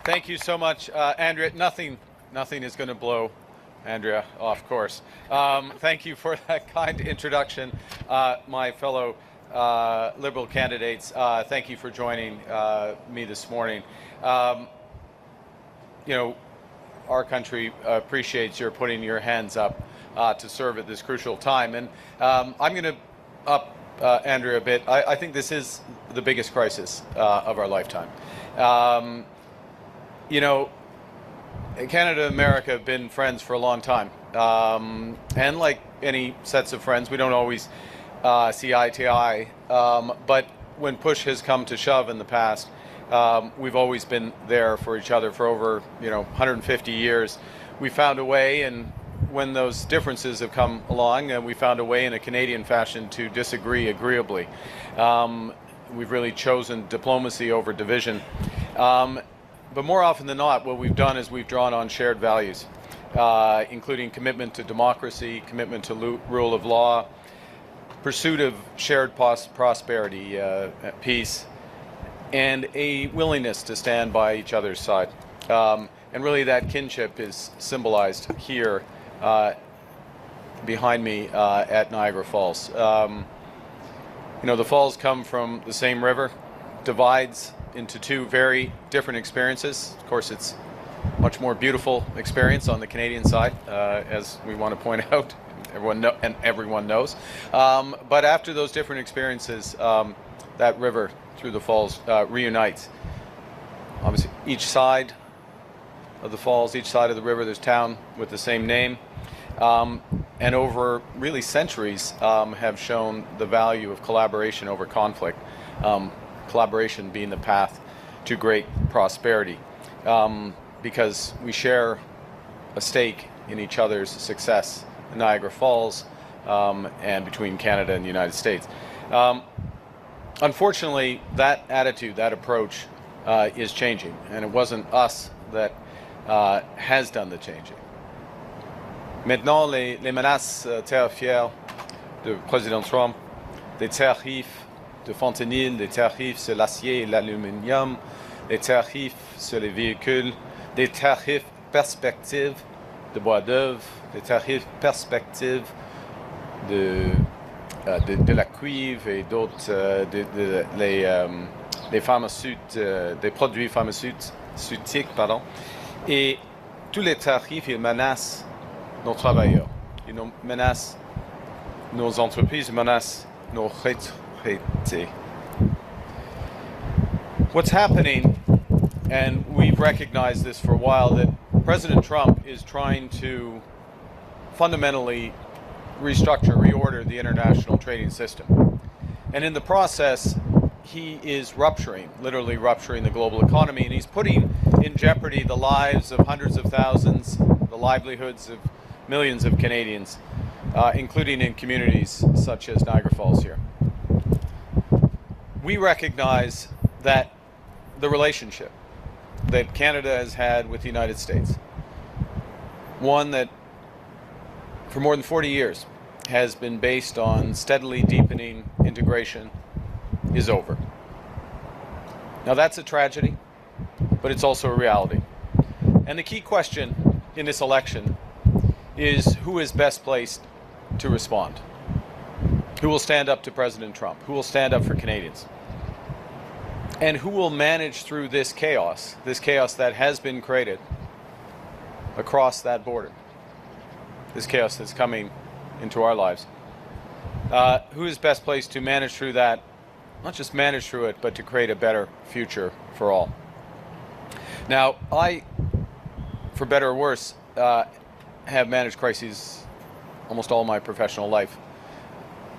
Thank you so much, Andrea. Nothing is going to blow Andrea off course. Thank you for that kind introduction, my fellow Liberal candidates. Thank you for joining me this morning. Our country appreciates your putting your hands up to serve at this crucial time. And I'm going to up Andrea a bit. I think this is the biggest crisis of our lifetime. Canada and America have been friends for a long time. And like any sets of friends, we don't always see eye to eye. But when push has come to shove in the past, we've always been there for each other for over 150 years. We found a way, and when those differences have come along, we found a way in a Canadian fashion to disagree agreeably. We've really chosen diplomacy over division. But more often than not, what we've done is we've drawn on shared values, including commitment to democracy, commitment to rule of law, pursuit of shared prosperity, peace, and a willingness to stand by each other's side. And really that kinship is symbolized here behind me at Niagara Falls. The falls come from the same river, divides into two very different experiences. Of course, it's a much more beautiful experience on the Canadian side, as we want to point out, everyone knows. But after those different experiences, that river through the falls reunites. Obviously, each side of the falls, each side of the river, there's town with the same name. And over really centuries have shown the value of collaboration over conflict. Collaboration being the path to great prosperity, because we share a stake in each other's success in Niagara Falls and between Canada and the United States. Unfortunately, that attitude, that approach is changing, and it wasn't us that has done the changing. Maintenant, les menaces tarifaires de président Trump, des tarifs de fentanyl, des tarifs sur l'acier et l'aluminium, des tarifs sur les véhicules, des tarifs perspectives de bois d'œuvre, des tarifs perspectives de la cuivre et d'autres, des produits pharmaceutiques, et tous les tarifs, ils menacent nos travailleurs, ils menacent nos entreprises, ils menacent nos retraités. What's happening, and we've recognized this for a while, that President Trump is trying to fundamentally restructure, reorder the international trading system. And in the process, he is literally rupturing the global economy, and he's putting in jeopardy the lives of hundreds of thousands, the livelihoods of millions of Canadians, including in communities such as Niagara Falls here. We recognize that the relationship that Canada has had with the United States, one that for more than 40 years has been based on steadily deepening integration, is over. Now that's a tragedy, but it's also a reality. And the key question in this election is who is best placed to respond? Who will stand up to President Trump? Who will stand up for Canadians? And who will manage through this chaos that has been created across that border, this chaos that's coming into our lives? Who is best placed to manage through that, not just manage through it, but to create a better future for all? Now, I, for better or worse, have managed crises almost all my professional life.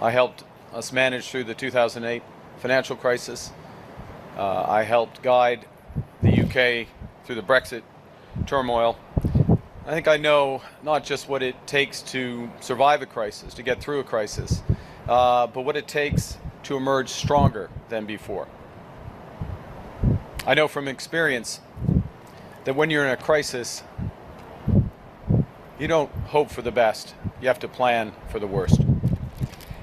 I helped us manage through the 2008 financial crisis. I helped guide the UK through the Brexit turmoil. I think I know not just what it takes to survive a crisis, to get through a crisis, but what it takes to emerge stronger than before. I know from experience that when you're in a crisis, you don't hope for the best. You have to plan for the worst.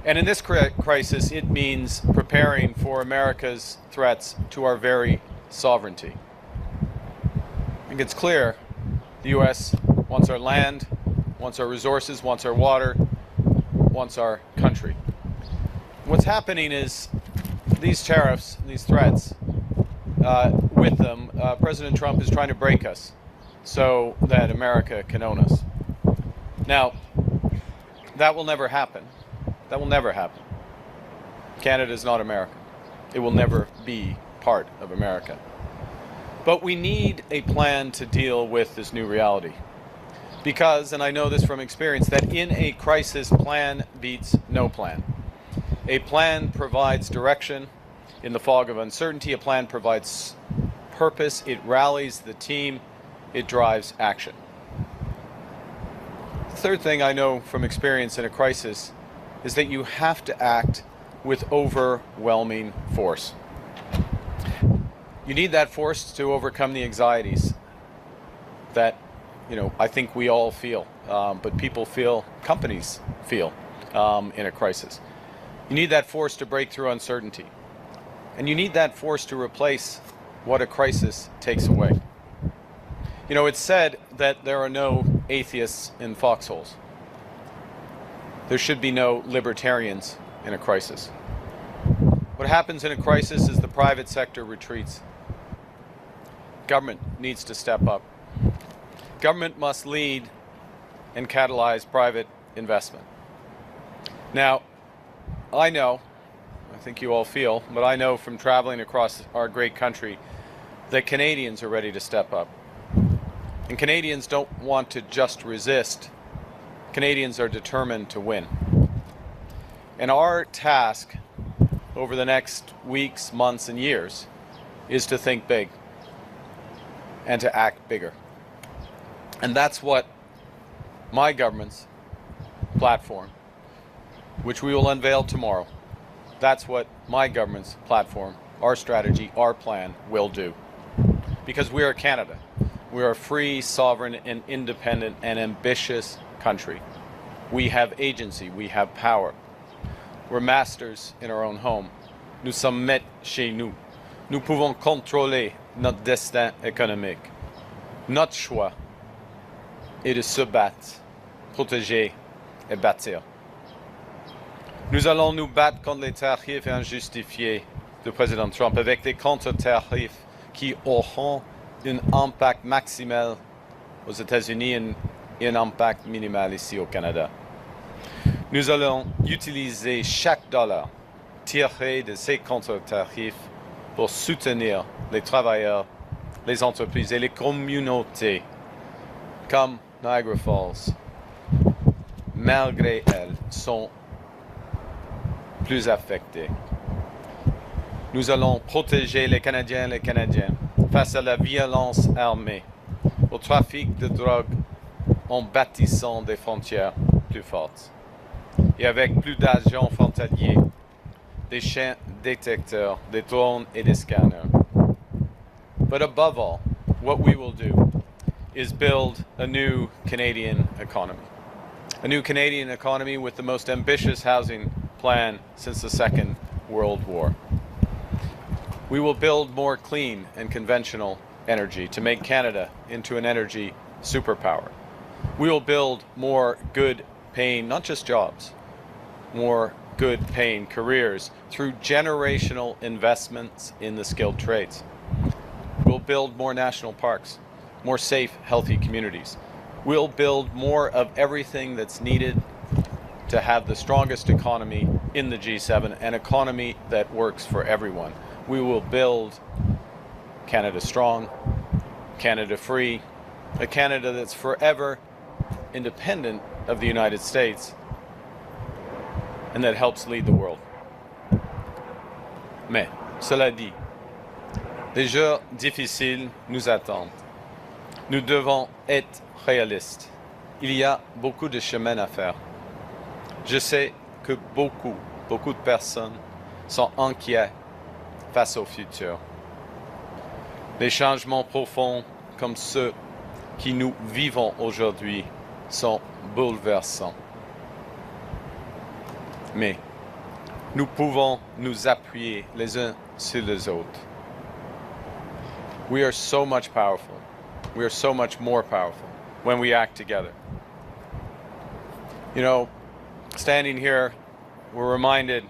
And in this crisis, it means preparing for America's threats to our very sovereignty. think it's clear the U.S. wants our land, wants our resources, wants our water, wants our country. What's happening is these tariffs, these threats, with them, President Trump is trying to break us so that America can own us. Now, that will never happen. That will never happen. Canada is not America. It will never be part of America. But we need a plan to deal with this new reality. Because, and I know this from experience, that in a crisis, plan beats no plan. A plan provides direction in the fog of uncertainty. A plan provides purpose. It rallies the team. It drives action. The third thing I know from experience in a crisis is that you have to act with overwhelming force. You need that force to overcome the anxieties that, I think we all feel, but people feel, companies feel in a crisis. You need that force to break through uncertainty. And you need that force to replace what a crisis takes away. It's said that there are no atheists in foxholes. There should be no libertarians in a crisis. What happens in a crisis is the private sector retreats. Government needs to step up. Government must lead and catalyze private investment. Now, I think you all feel, but I know from traveling across our great country that Canadians are ready to step up. And Canadians don't want to just resist. Canadians are determined to win. And our task over the next weeks, months, and years is to think big and to act bigger. And that's what my government's platform, which we will unveil tomorrow, that's what my government's platform, our strategy, our plan will do. Because we are Canada. We are a free, sovereign, and independent and ambitious country. We have agency. We have power. We're masters in our own home. Nous sommes maîtres chez nous. Nous pouvons contrôler notre destin économique. Notre choix est de se battre, protéger et bâtir. Nous allons nous battre contre les tarifs injustifiés du président Trump avec des contre-tarifs qui auront un impact maximal aux États-Unis et un impact minimal ici au Canada. Nous allons utiliser chaque dollar tiré de ces contre-tarifs pour soutenir les travailleurs, les entreprises et les communautés comme Niagara Falls, malgré elles, sont plus affectées. Nous allons protéger les Canadiens et les Canadiennes face à la violence armée, au trafic de drogue, en bâtissant des frontières plus fortes. Et avec plus d'agents frontaliers, des chiens détecteurs, des drones et des scanners. But above all, what we will do is build a new Canadian economy. A new Canadian economy with the most ambitious housing plan since the Second World War. We will build more clean and conventional energy to make Canada into an energy superpower. We will build more good-paying, not just jobs, more good-paying careers through generational investments in the skilled trades. We'll build more national parks, more safe, healthy communities. We'll build more of everything that's needed to have the strongest economy in the G7, an economy that works for everyone. We will build Canada strong, Canada free, a Canada that's forever independent of the United States and that helps lead the world. Mais, cela dit, des jours difficiles nous attendent. Nous devons être réalistes. Il y a beaucoup de chemin à faire. Je sais que beaucoup de personnes sont inquiets face au futur. Les changements profonds comme ceux que nous vivons aujourd'hui sont bouleversants. Mais nous pouvons nous appuyer les uns sur les autres. We are so much powerful We are so much more powerful when we act together. You know, standing here, we're reminded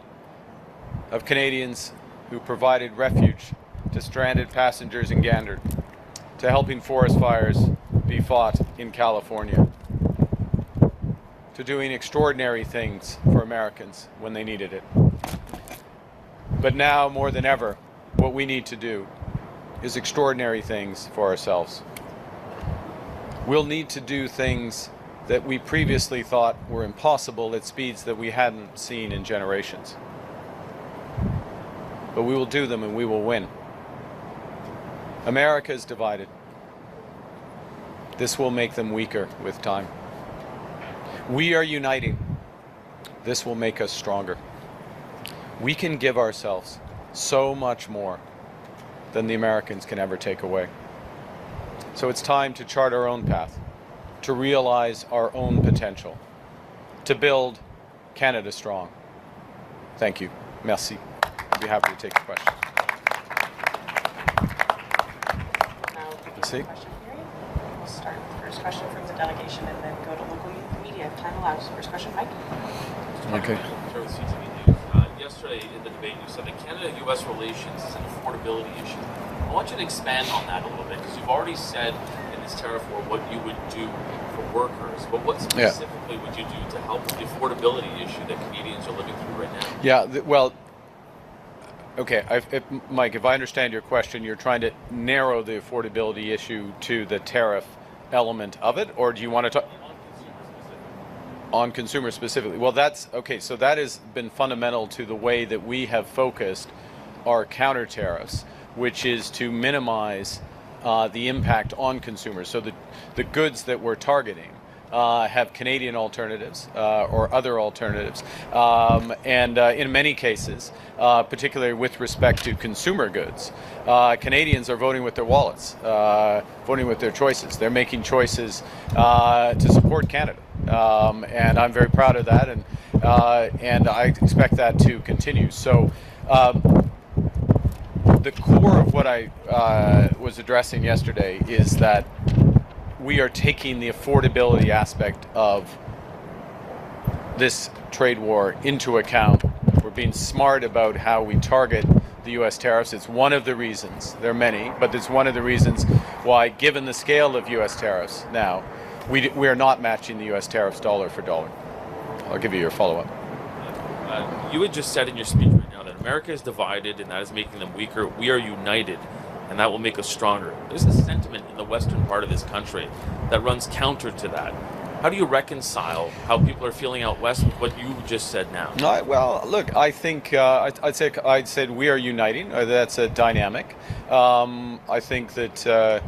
of Canadians who provided refuge to stranded passengers in Gander, to helping forest fires be fought in California, to doing extraordinary things for Americans when they needed it. But now, more than ever, what we need to do is extraordinary things for ourselves. We'll need to do things that we previously thought were impossible at speeds that we hadn't seen in generations. But we will do them and we will win. America is divided. This will make them weaker with time. We are uniting. This will make us stronger. We can give ourselves so much more than the Americans can ever take away. So it's time to chart our own path, to realize our own potential, to build Canada strong. Thank you. Merci. I'd be happy to take your questions. Now, question period. We'll start with the first question from the delegation and then go to local media if time allows. First question, Mike. Okay. Yesterday in the debate, you said that Canada-U.S. relations is an affordability issue. I want you to expand on that a little bit, because you've already said in this tariff war what you would do for workers, but what specifically would you do to help with the affordability issue that Canadians are living through right now? Yeah, okay, Mike, if I understand your question, you're trying to narrow the affordability issue to the tariff element of it, or do you want to talk on consumer specifically? Well, that's okay. So that has been fundamental to the way that we have focused our counter tariffs, which is to minimize the impact on consumers. So the goods that we're targeting have Canadian alternatives or other alternatives. And in many cases, particularly with respect to consumer goods, Canadians are voting with their wallets, voting with their choices. They're making choices to support Canada. And I'm very proud of that, and I expect that to continue. So the core of what I was addressing yesterday is that we are taking the affordability aspect of this trade war into account. We're being smart about how we target the U.S. tariffs. It's one of the reasons, there are many, but it's one of the reasons why, given the scale of U.S. tariffs now, we are not matching the U.S. tariffs dollar for dollar. I'll give you your follow-up. You had just said in your speech right now that America is divided and that is making them weaker. We are united, and that will make us stronger. There's a sentiment in the western part of this country that runs counter to that. How do you reconcile how people are feeling out west with what you just said now? Well, look, I think I'd say we are uniting. That's a dynamic. I think that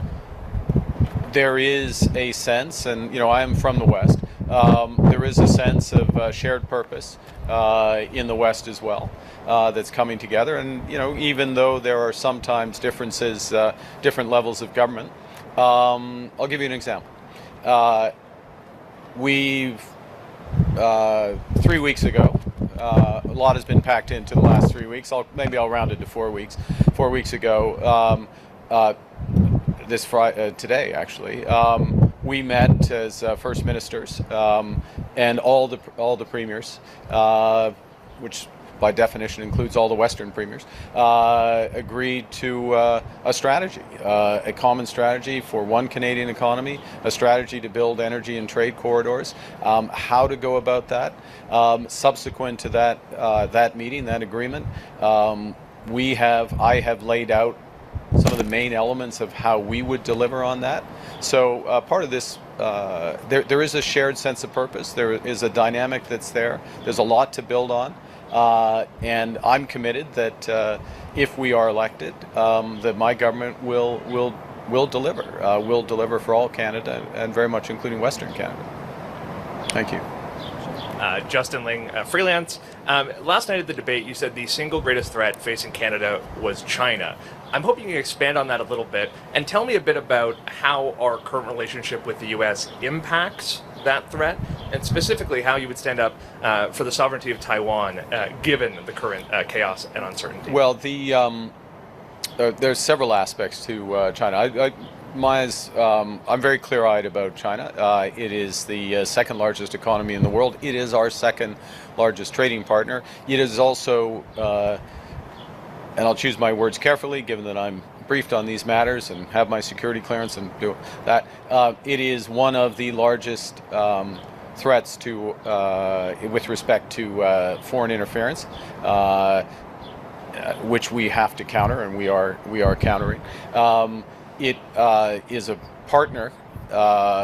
there is a sense, and I am from the West. There is a sense of shared purpose in the West as well that's coming together. And even though there are sometimes differences, different levels of government. I'll give you an example. We've 3 weeks ago. A lot has been packed into the last 3 weeks. Maybe I'll round it to 4 weeks. 4 weeks ago. Today, actually, we met as first ministers and all the premiers, which by definition includes all the Western premiers, agreed to a strategy, a common strategy for one Canadian economy, a strategy to build energy and trade corridors, how to go about that. Subsequent to that meeting, that agreement, I have laid out some of the main elements of how we would deliver on that. So part of this, there is a shared sense of purpose. There is a dynamic that's there. There's a lot to build on. And I'm committed that if we are elected, that my government will deliver. Will deliver for all Canada, and very much including Western Canada. Thank you. Justin Ling, freelance. Last night at the debate, you said the single greatest threat facing Canada was China. I'm hoping you can expand on that a little bit and tell me a bit about how our current relationship with the U.S. impacts that threat, and specifically how you would stand up for the sovereignty of Taiwan, given the current chaos and uncertainty. Well, there's several aspects to China. I'm very clear-eyed about China. It is the second largest economy in the world. It is our second largest trading partner. It is also, and I'll choose my words carefully, given that I'm briefed on these matters and have my security clearance and do that. It is one of the largest threats to, with respect to foreign interference, which we have to counter, and we are countering. It is a partner,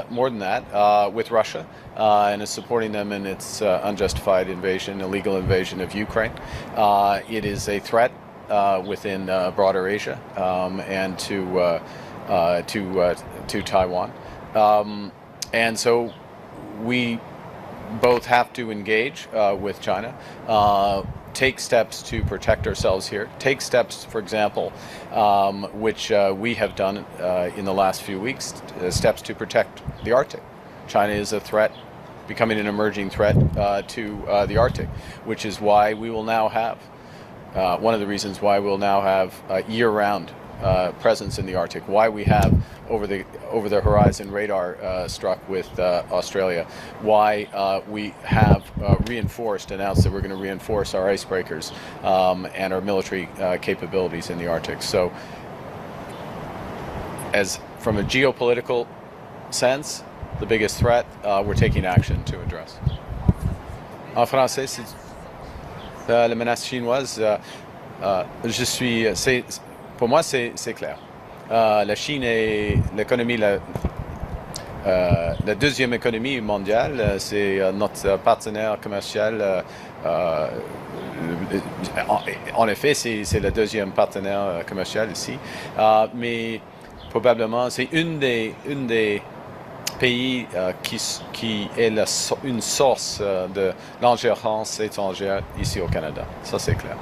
more than that, with Russia, and is supporting them in its unjustified invasion, illegal invasion of Ukraine. It is a threat within broader Asia, and to Taiwan, and so we both have to engage with China, take steps to protect ourselves here, take steps, for example, which we have done in the last few weeks, steps to protect the Arctic. China is a threat, becoming an emerging threat to the Arctic, which is why we will now have, one of the reasons why we'll now have year-round presence in the Arctic, why we have over the horizon radar struck with Australia, why we have announced that we're going to reinforce our icebreakers and our military capabilities in the Arctic. So, as from a geopolitical sense, the biggest threat we're taking action to address. En français, c'est la menace chinoise. Pour moi, c'est clair. La Chine est l'économie, la deuxième économie mondiale. C'est notre partenaire commercial. En effet, c'est le deuxième partenaire commercial ici. Mais probablement, c'est une des pays qui est une source de l'ingérence étrangère ici au Canada. Ça, c'est clair.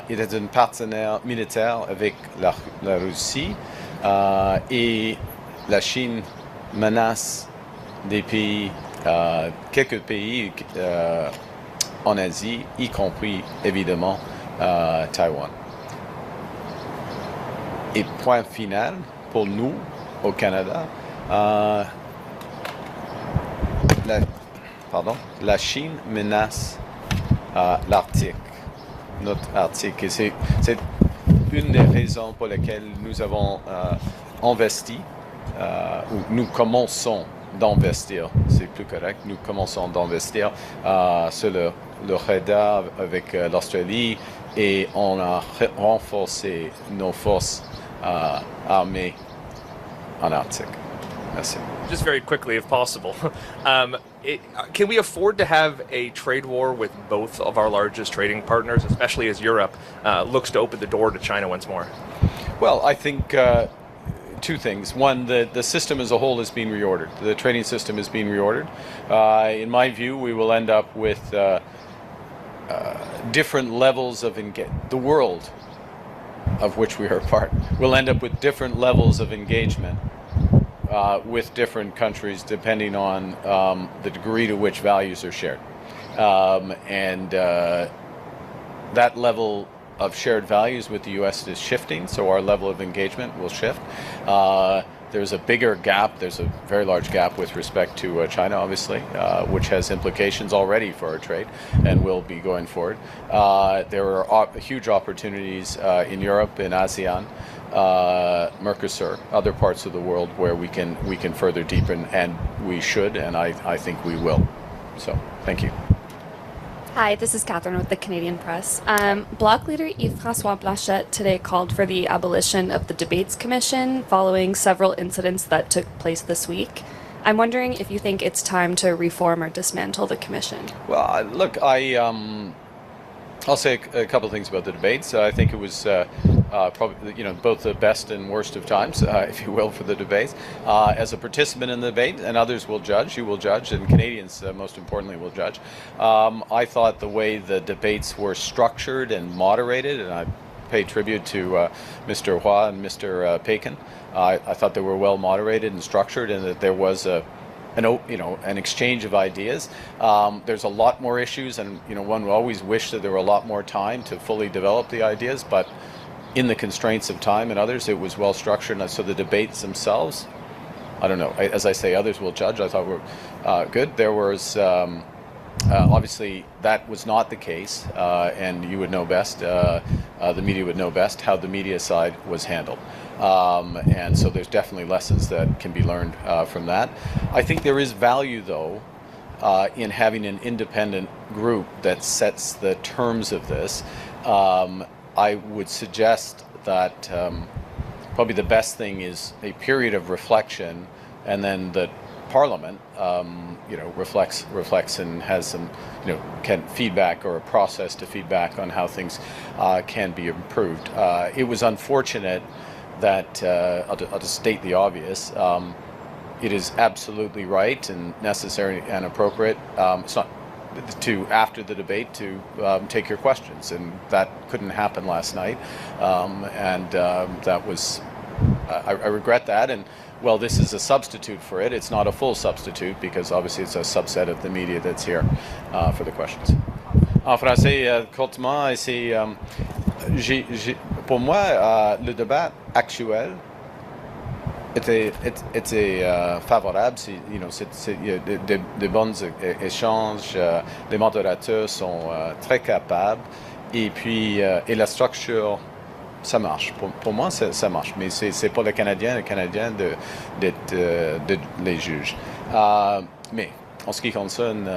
Il est un partenaire militaire avec la Russie, et la Chine menace des pays, quelques pays en Asie, y compris évidemment Taïwan. Et point final pour nous au Canada, la Chine menace l'Arctique, notre Arctique, et c'est une des raisons pour lesquelles nous avons investi, ou nous commençons d'investir, c'est plus correct, nous commençons d'investir sur le radar avec l'Australie, et on a renforcé nos forces armées en Arctique. Merci. Just very quickly, if possible, can we afford to have a trade war with both of our largest trading partners, especially as Europe looks to open the door to China once more? Well, I think two things. One, the system as a whole is being reordered. The trading system is being reordered. In my view, we will end up with different levels of engagement. The world of which we are a part will end up with different levels of engagement with different countries depending on the degree to which values are shared. And that level of shared values with the U.S. is shifting, so our level of engagement will shift. There's a bigger gap, there's a very large gap with respect to China, obviously, which has implications already for our trade and will be going forward. There are huge opportunities in Europe, in ASEAN, Mercosur, other parts of the world where we can further deepen, and we should, and I think we will. So, thank you. Hi, this is Catherine with the Canadian Press. Bloc leader Yves-François Blanchet today called for the abolition of the Debates Commission following several incidents that took place this week. I'm wondering if you think it's time to reform or dismantle the commission. Well, look, I'll say a couple of things about the debates. I think it was probably, both the best and worst of times, if you will, for the debates. As a participant in the debate, and others will judge, you will judge, and Canadians, most importantly, will judge. I thought the way the debates were structured and moderated, and I pay tribute to Mr. Hua and Mr. Pakin. I thought they were well moderated and structured, and that there was an exchange of ideas. There's a lot more issues, and one would always wish that there were a lot more time to fully develop the ideas, but in the constraints of time and others, it was well structured. And so the debates themselves, I don't know. As I say, others will judge. I thought were good. There was obviously that was not the case, and you would know best. The media would know best how the media side was handled, and so there's definitely lessons that can be learned from that. I think there is value, though, in having an independent group that sets the terms of this. I would suggest that probably the best thing is a period of reflection, and then the Parliament, reflects and has some, can feedback or a process to feedback on how things can be improved. It was unfortunate that I'll just state the obvious. It is absolutely right and necessary and appropriate. It's not to after the debate to take your questions, and that couldn't happen last night, and that was I regret that. And well, this is a substitute for it. It's not a full substitute because obviously it's a subset of the media that's here for the questions. En français, courtement, c'est pour moi le débat actuel était favorable. Il y a de bons échanges. Les modérateurs sont très capables, et puis et la structure, ça marche. Pour moi, ça marche. Mais c'est pour les Canadiens d'être les juges. Mais en ce qui concerne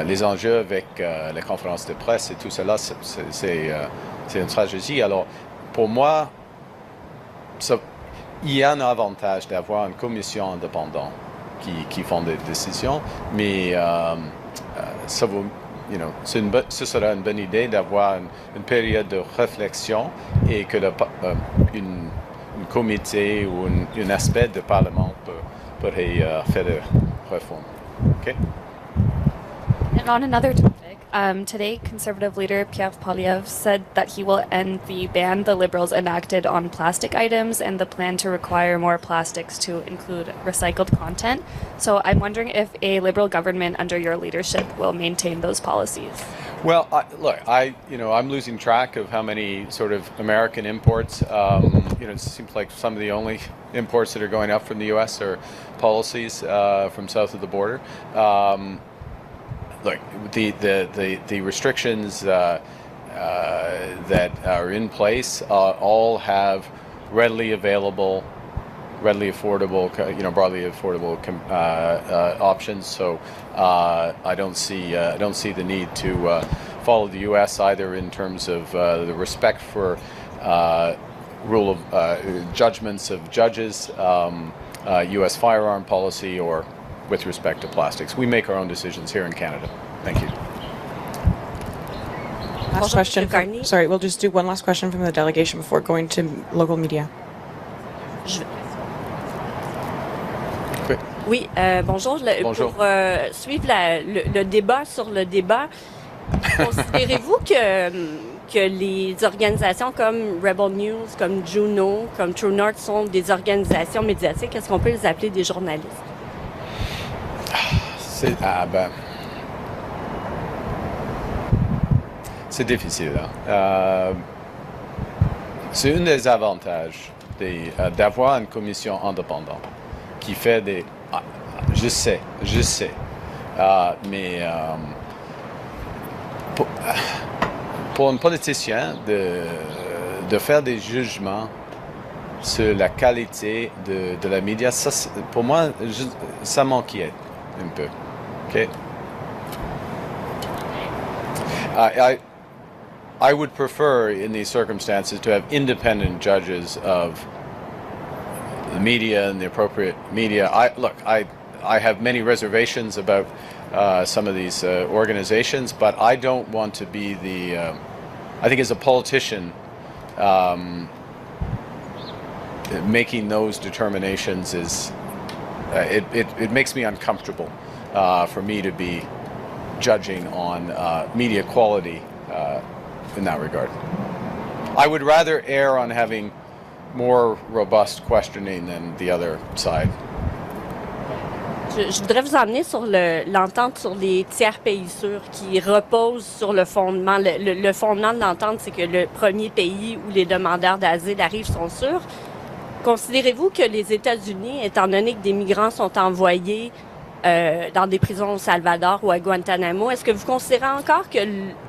les enjeux avec les conférences de presse et tout cela, c'est une tragédie. Alors, pour moi, il y a un avantage d'avoir une commission indépendante qui font des décisions, mais ça vaut, ce sera une bonne idée d'avoir une période de réflexion et que une comité ou un aspect du Parlement pourrait faire des réformes. Okay? And on another topic, today Conservative leader Pierre Poilievre said that he will end the ban the Liberals enacted on plastic items and the plan to require more plastics to include recycled content. So I'm wondering if a Liberal government under your leadership will maintain those policies. Well, I'm losing track of how many sort of American imports. It seems like some of the only imports that are going up from the U.S. are policies from south of the border. Look, the restrictions that are in place all have readily affordable, broadly affordable options. So I don't see the need to follow the U.S. either in terms of the respect for rule of judgments of judges, U.S. firearm policy, or with respect to plastics. We make our own decisions here in Canada. Thank you. Last question. Sorry, we'll just do one last question from the delegation before going to local media. Oui, bonjour. Bonjour. Pour suivre le débat sur le débat, considérez-vous que les organisations comme Rebel News, comme Juno, comme True North sont des organisations médiatiques? Est-ce qu'on peut les appeler des journalistes? C'est difficile. C'est un des avantages d'avoir une commission indépendante qui fait des... je sais. Mais pour un politicien de faire des jugements sur la qualité de la média, ça, pour moi, ça m'inquiète un peu. Okay. I would prefer, in these circumstances, to have independent judges of the media and the appropriate media. I have many reservations about some of these organizations, but I don't want to be the. I think as a politician, making those determinations is it makes me uncomfortable for me to be judging on media quality in that regard. I would rather err on having more robust questioning than the other side. Je voudrais vous emmener sur l'entente sur les tiers pays sûrs qui repose sur le fondement. Le fondement de l'entente, c'est que le premier pays où les demandeurs d'asile arrivent sont sûrs. Considérez-vous que les États-Unis, étant donné que des migrants sont envoyés dans des prisons au Salvador ou à Guantanamo, est-ce que vous considérez encore que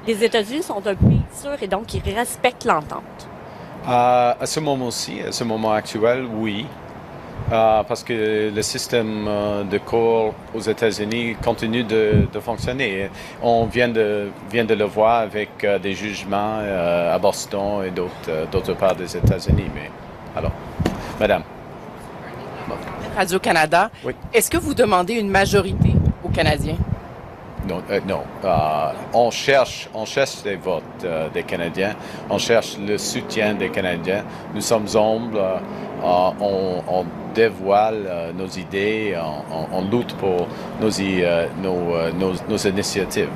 les États-Unis sont un pays sûr et donc ils respectent l'entente? À ce moment-ci, à ce moment actuel, oui. Parce que le système de call aux États-Unis continue de fonctionner. On vient de le voir avec des jugements à Boston et d'autres parts des États-Unis. Mais alors, Madame. Radio-Canada, Oui. est-ce que vous demandez une majorité aux Canadiens? Non, non. On cherche des votes des Canadiens. On cherche le soutien des Canadiens. Nous sommes humbles. On dévoile nos idées. On lutte pour nos initiatives.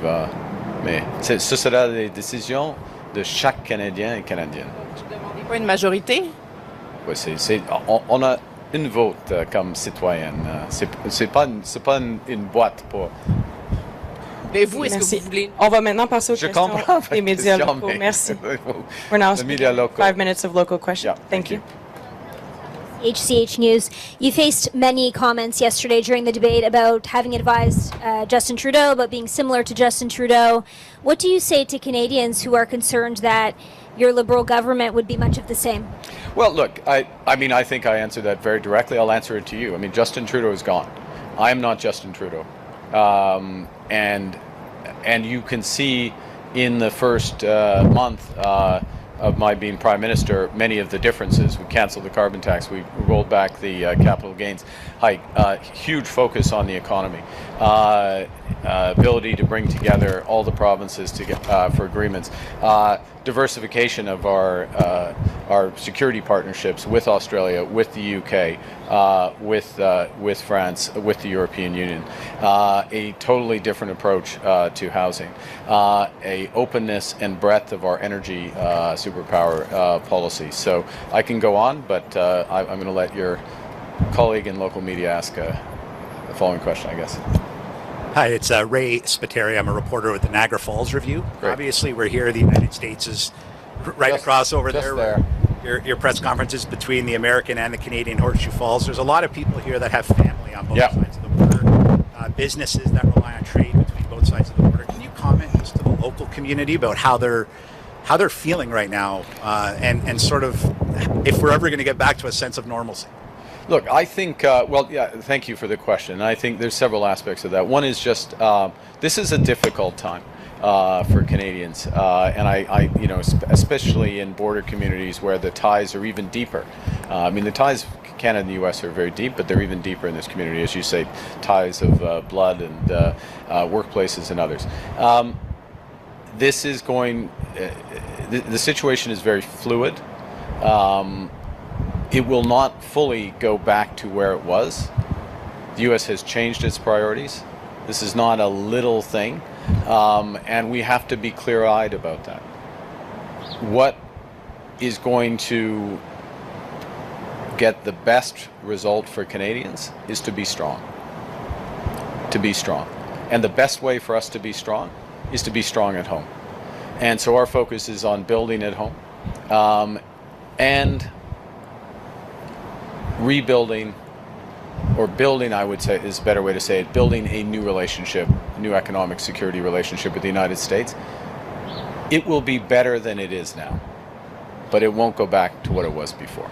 Mais ce sera les décisions de chaque Canadien et Canadienne. Vous ne demandez pas une majorité? Oui, on a une vote comme citoyenne. C'est pas une boîte pour. Mais vous, est-ce que Merci. vous voulez... On va maintenant passer aux Je questions comprends des votre médias question, locaux. mais- Merci. We're now The media speaking local. 5 minutes of local questions. Yeah, Thank you. HCH News. You faced many comments yesterday during the debate about having advised Justin Trudeau, about being similar to Justin Trudeau. What do you say to Canadians who are concerned that your Liberal government would be much of the same? Well, look, I mean, I think I answered that very directly. I'll answer it to you. I mean, Justin Trudeau is gone. I am not Justin Trudeau. And you can see in the first month of my being Prime Minister many of the differences. We canceled the carbon tax. We rolled back the capital gains hike. Huge focus on the economy. Ability to bring together all the provinces to get, for agreements. Diversification of our security partnerships with Australia, with the UK, with France, with the European Union. A totally different approach to housing. A openness and breadth of our energy superpower policy. So I can go on, but I'm going to let your colleague in local media ask the following question, I guess. Hi, it's Ray Spiteri. I'm a reporter with the Niagara Falls Review. Great. Obviously, we're here. The United States is right Just- across over just there. Your press conferences between the American and the Canadian Horseshoe Falls. There's a lot of people here that have family on both Yeah. sides of the border, businesses that rely on trade between both sides of the border. Can you comment just to the local community about how they're feeling right now, and sort of if we're ever going to get back to a sense of normalcy? Look, I think, well, yeah, thank you for the question. I think there's several aspects of that. One is just, this is a difficult time for Canadians. And I especially in border communities where the ties are even deeper. I mean, the ties Canada and the U.S. are very deep, but they're even deeper in this community, as you say, ties of blood and workplaces and others. This is going, the situation is very fluid. It will not fully go back to where it was. The U.S. has changed its priorities. This is not a little thing, and we have to be clear-eyed about that. What is going to get the best result for Canadians is to be strong. To be strong. And the best way for us to be strong is to be strong at home. And so our focus is on building at home, and rebuilding, or building, I would say is a better way to say it, building a new relationship, new economic security relationship with the United States. It will be better than it is now, but it won't go back to what it was before.